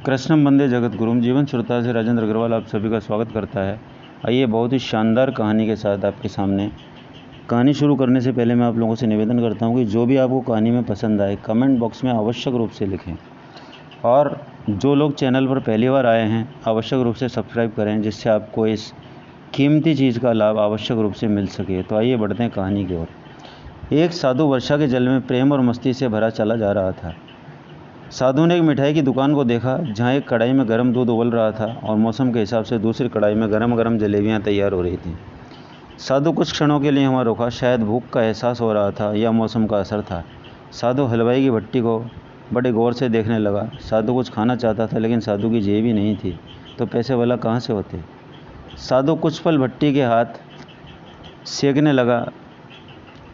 कृष्णम वंदे जगत गुरुम। जीवन श्रोता से राजेंद्र अग्रवाल आप सभी का स्वागत करता है। आइए बहुत ही शानदार कहानी के साथ आपके सामने। कहानी शुरू करने से पहले मैं आप लोगों से निवेदन करता हूं कि जो भी आपको कहानी में पसंद आए कमेंट बॉक्स में आवश्यक रूप से लिखें, और जो लोग चैनल पर पहली बार आए हैं आवश्यक रूप से सब्सक्राइब करें, जिससे आपको इस कीमती चीज़ का लाभ आवश्यक रूप से मिल सके। तो आइए बढ़ते हैं कहानी की ओर। एक साधु वर्षा के जल में प्रेम और मस्ती से भरा चला जा रहा था। साधु ने एक मिठाई की दुकान को देखा, जहाँ एक कढ़ाई में गर्म दूध उबल रहा था और मौसम के हिसाब से दूसरी कढ़ाई में गरम गरम जलेबियाँ तैयार हो रही थीं। साधु कुछ क्षणों के लिए वहाँ रुका। शायद भूख का एहसास हो रहा था या मौसम का असर था। साधु हलवाई की भट्टी को बड़े गौर से देखने लगा। साधु कुछ खाना चाहता था, लेकिन साधु की जेब ही नहीं थी, तो पैसे वाला कहाँ से होते। साधु कुछ पल भट्टी के हाथ सेकने लगा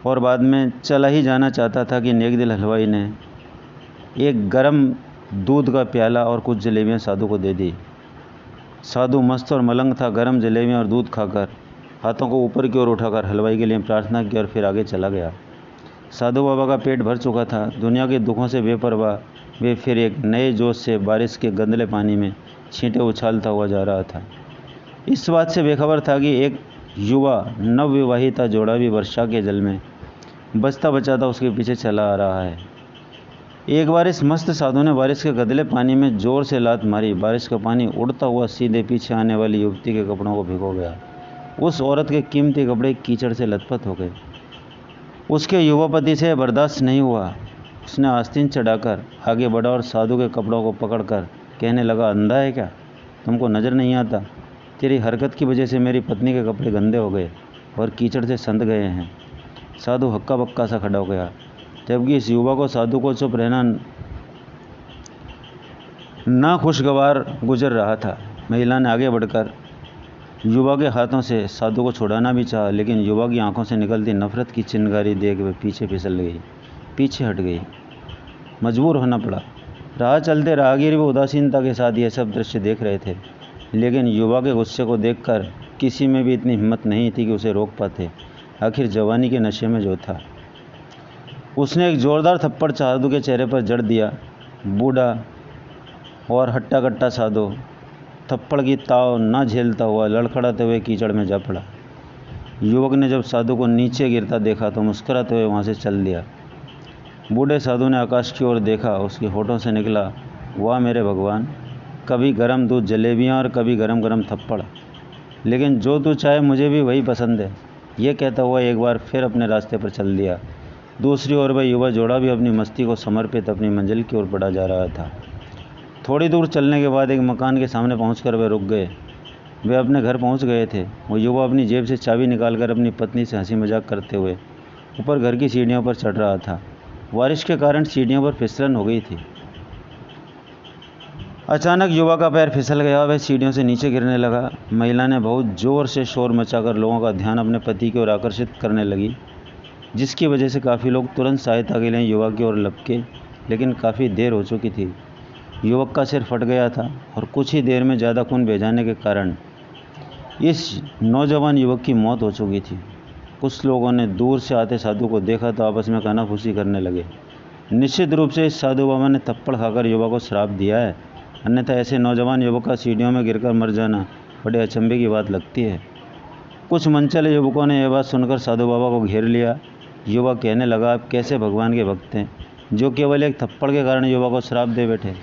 और बाद में चला ही जाना चाहता था कि नेक दिल हलवाई ने एक गरम दूध का प्याला और कुछ जलेबियाँ साधु को दे दी। साधु मस्त और मलंग था। गरम जलेबियाँ और दूध खाकर हाथों को ऊपर की ओर उठाकर हलवाई के लिए प्रार्थना की और फिर आगे चला गया। साधु बाबा का पेट भर चुका था। दुनिया के दुखों से बेपरवाह वे फिर एक नए जोश से बारिश के गंदले पानी में छींटे उछालता हुआ जा रहा था। इस बात से बेखबर था कि एक युवा नवविवाहिता जोड़ा भी वर्षा के जल में बचता बचाता उसके पीछे चला आ रहा है। एक बार इस मस्त साधु ने बारिश के गदले पानी में जोर से लात मारी। बारिश का पानी उड़ता हुआ सीधे पीछे आने वाली युवती के कपड़ों को भिगो गया। उस औरत के कीमती कपड़े कीचड़ से लथपथ हो गए। उसके युवा पति से बर्दाश्त नहीं हुआ। उसने आस्तीन चढ़ाकर आगे बढ़ा और साधु के कपड़ों को पकड़कर कहने लगा, अंधा है क्या? तुमको नज़र नहीं आता? तेरी हरकत की वजह से मेरी पत्नी के कपड़े गंदे हो गए और कीचड़ से संध गए हैं। साधु हक्का बक्का सा खड़ा हो गया, जबकि इस युवा को साधु को चुप रहना नाखुशगवार गुजर रहा था। महिला ने आगे बढ़कर युवा के हाथों से साधु को छुड़ाना भी चाहा, लेकिन युवा की आंखों से निकलती नफरत की चिंगारी देख वे पीछे फिसल गई, पीछे हट गई। मजबूर होना पड़ा। राह चलते राहगीर भी उदासीनता के साथ यह सब दृश्य देख रहे थे, लेकिन युवा के गुस्से को देखकर किसी में भी इतनी हिम्मत नहीं थी कि उसे रोक पाते। आखिर जवानी के नशे में जो था। उसने एक जोरदार थप्पड़ साधु के चेहरे पर जड़ दिया। बूढ़ा और हट्टा कट्टा साधु थप्पड़ की ताव न झेलता हुआ लड़खड़ाते हुए कीचड़ में जा पड़ा। युवक ने जब साधु को नीचे गिरता देखा तो मुस्कुराते हुए वहाँ से चल दिया। बूढ़े साधु ने आकाश की ओर देखा। उसके होठों से निकला, वाह मेरे भगवान, कभी गरम दूध जलेबियाँ और कभी गरम गरम थप्पड़, लेकिन जो तू चाहे मुझे भी वही पसंद है। ये कहता हुआ एक बार फिर अपने रास्ते पर चल दिया। दूसरी ओर वह युवा जोड़ा भी अपनी मस्ती को समर्पित अपनी मंजिल की ओर बढ़ा जा रहा था। थोड़ी दूर चलने के बाद एक मकान के सामने पहुंचकर वे रुक गए। वे अपने घर पहुंच गए थे। वो युवा अपनी जेब से चाबी निकालकर अपनी पत्नी से हंसी मजाक करते हुए ऊपर घर की सीढ़ियों पर चढ़ रहा था। बारिश के कारण सीढ़ियों पर फिसलन हो गई थी। अचानक युवा का पैर फिसल गया। वह सीढ़ियों से नीचे गिरने लगा। महिला ने बहुत जोर से शोर मचाकर लोगों का ध्यान अपने पति की ओर आकर्षित करने लगी, जिसकी वजह से काफ़ी लोग तुरंत सहायता के लिए युवक की ओर लपके, लेकिन काफ़ी देर हो चुकी थी। युवक का सिर फट गया था और कुछ ही देर में ज़्यादा खून बह जाने के कारण इस नौजवान युवक की मौत हो चुकी थी। कुछ लोगों ने दूर से आते साधु को देखा तो आपस में कानाफूसी करने लगे। निश्चित रूप से इस साधु बाबा ने थप्पड़ खाकर युवक को श्राप दिया है, अन्यथा ऐसे नौजवान युवक का सीढ़ियों में गिरकर मर जाना बड़े अचंभे की बात लगती है। कुछ मनचले युवकों ने यह बात सुनकर साधु बाबा को घेर लिया। युवा कहने लगा, आप कैसे भगवान के भक्त हैं जो केवल एक थप्पड़ के कारण युवा को श्राप दे बैठे।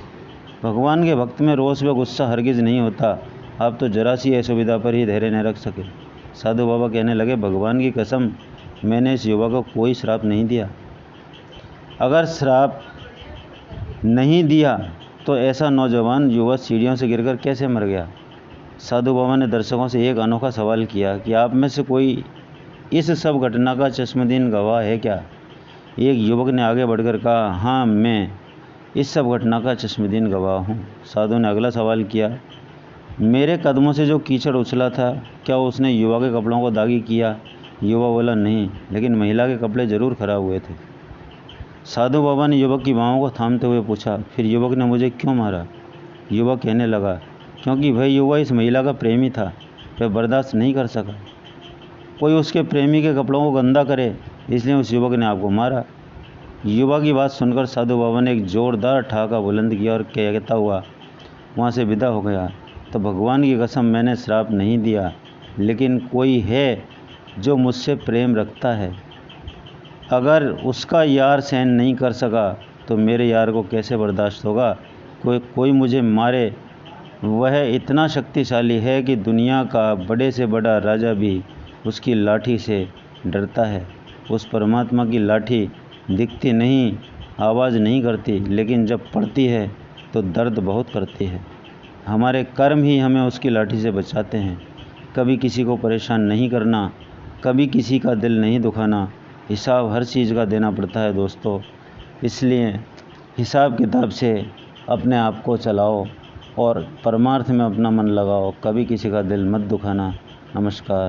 भगवान के भक्त में रोष व गुस्सा हरगिज नहीं होता। आप तो जरा सी असुविधा पर ही धैर्य न रख सके। साधु बाबा कहने लगे, भगवान की कसम, मैंने इस युवा को कोई श्राप नहीं दिया। अगर श्राप नहीं दिया तो ऐसा नौजवान युवा सीढ़ियों से गिरकर कैसे मर गया। साधु बाबा ने दर्शकों से एक अनोखा सवाल किया कि आप में से कोई इस सब घटना का चश्मदीन गवाह है क्या? एक युवक ने आगे बढ़कर कहा, हाँ, मैं इस सब घटना का चश्मदीन गवाह हूँ। साधु ने अगला सवाल किया, मेरे कदमों से जो कीचड़ उछला था, क्या उसने युवा के कपड़ों को दागी किया? युवा बोला, नहीं, लेकिन महिला के कपड़े जरूर खराब हुए थे। साधु बाबा ने युवक की बाहों को थामते हुए पूछा, फिर युवक ने मुझे क्यों मारा? युवक कहने लगा, क्योंकि वह युवा इस महिला का प्रेमी था। वह बर्दाश्त नहीं कर सका कोई उसके प्रेमी के कपड़ों को गंदा करे, इसलिए उस युवक ने आपको मारा। युवा की बात सुनकर साधु बाबा ने एक जोरदार ठहाका बुलंद किया और कहता हुआ वहाँ से विदा हो गया। तो भगवान की कसम मैंने श्राप नहीं दिया, लेकिन कोई है जो मुझसे प्रेम रखता है, अगर उसका यार सहन नहीं कर सका तो मेरे यार को कैसे बर्दाश्त होगा। कोई मुझे मारे, वह इतना शक्तिशाली है कि दुनिया का बड़े से बड़ा राजा भी उसकी लाठी से डरता है। उस परमात्मा की लाठी दिखती नहीं, आवाज़ नहीं करती, लेकिन जब पड़ती है तो दर्द बहुत करती है। हमारे कर्म ही हमें उसकी लाठी से बचाते हैं। कभी किसी को परेशान नहीं करना, कभी किसी का दिल नहीं दुखाना। हिसाब हर चीज़ का देना पड़ता है दोस्तों, इसलिए हिसाब किताब से अपने आप को चलाओ और परमार्थ में अपना मन लगाओ। कभी किसी का दिल मत दुखाना। नमस्कार।